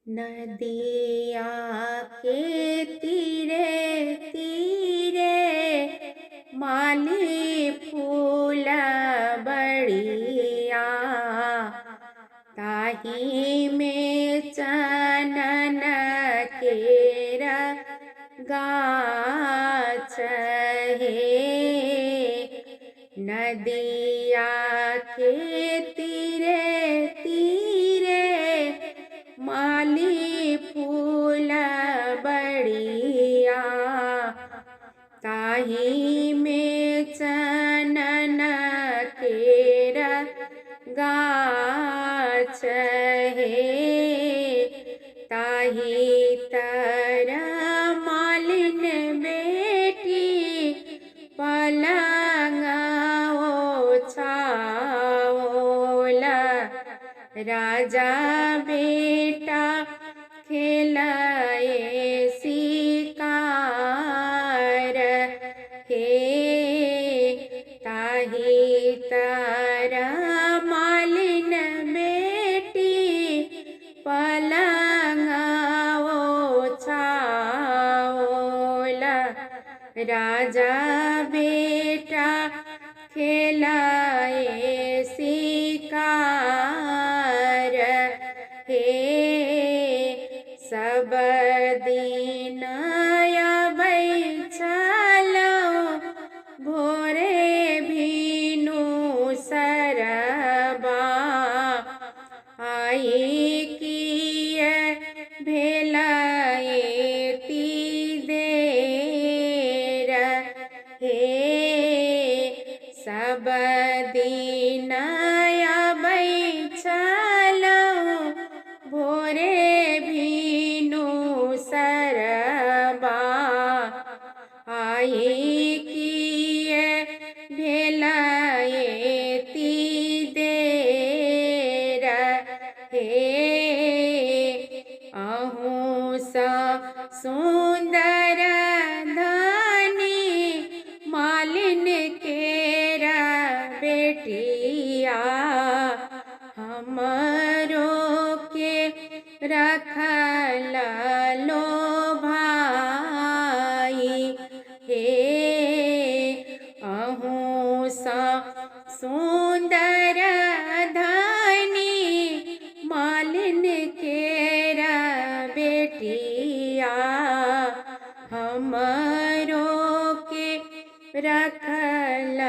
नदिया के तीरे तीरे माली फूल बड़िया, ताही में चनन केरा गाछ है। नदिया के तीरे तीरे माली फूल बड़िया, ताही में चनन केरा गाछ है। ताही तर मालिन बेटी पलंग ओछाओला, राजा बेटा खेलाए शिकार हे। ताही तर मालिन बेटी पलंग ओछाओला, राजा बेटा खेलाए शिकार हे। सब दिन अबै छलौ भोरे भिनु सरबा, आई किए भेलाए ती देर हे। सब दिन अबै छलौ भोरे भिनु सरबा, आई किए भेलाए ती देर हे। अहूँ सा सुंदर धनी मालिन केरा बेटिया, हमरो के रखल लो भाई हे। अहूँ सा सुंदर धनी मालिन केरा बेटिया, हमरो के रखल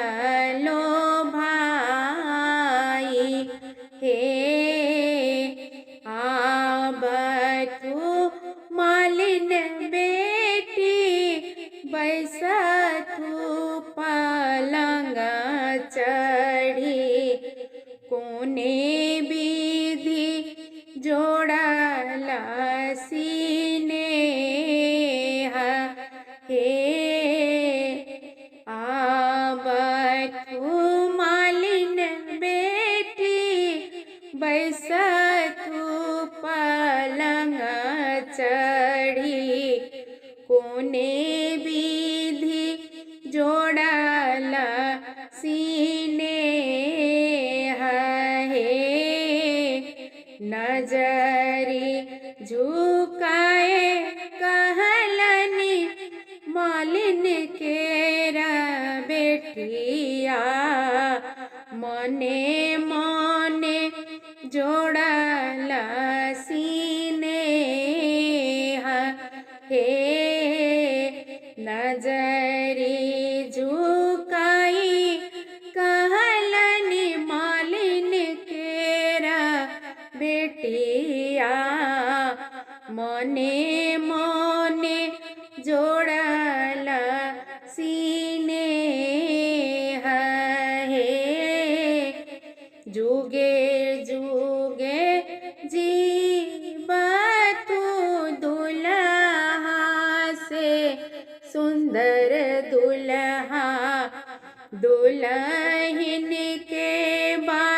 लो भाई हे। आब तू मालिन बेटी बैस तू पलंग चढ़ी, कोने विधि जोड़ल सिनेह हे। आब तू मालिन बेटी बैस तू पलंग चढ़ी, कोने विधि जोड़ल सिनेह हे। नजरी झुकाए कहलनी मालिन केरा बेटिया, मने मने जोड़ल सिनेह हे। नजरी झुकाई कहलनी मालिन केरा बेटिया, मने मने जोड़ल सिनेह हे। जुगे जुगे जीवा तू दुल्हा से सुंदर दुल्हा, दुल्हन के बाद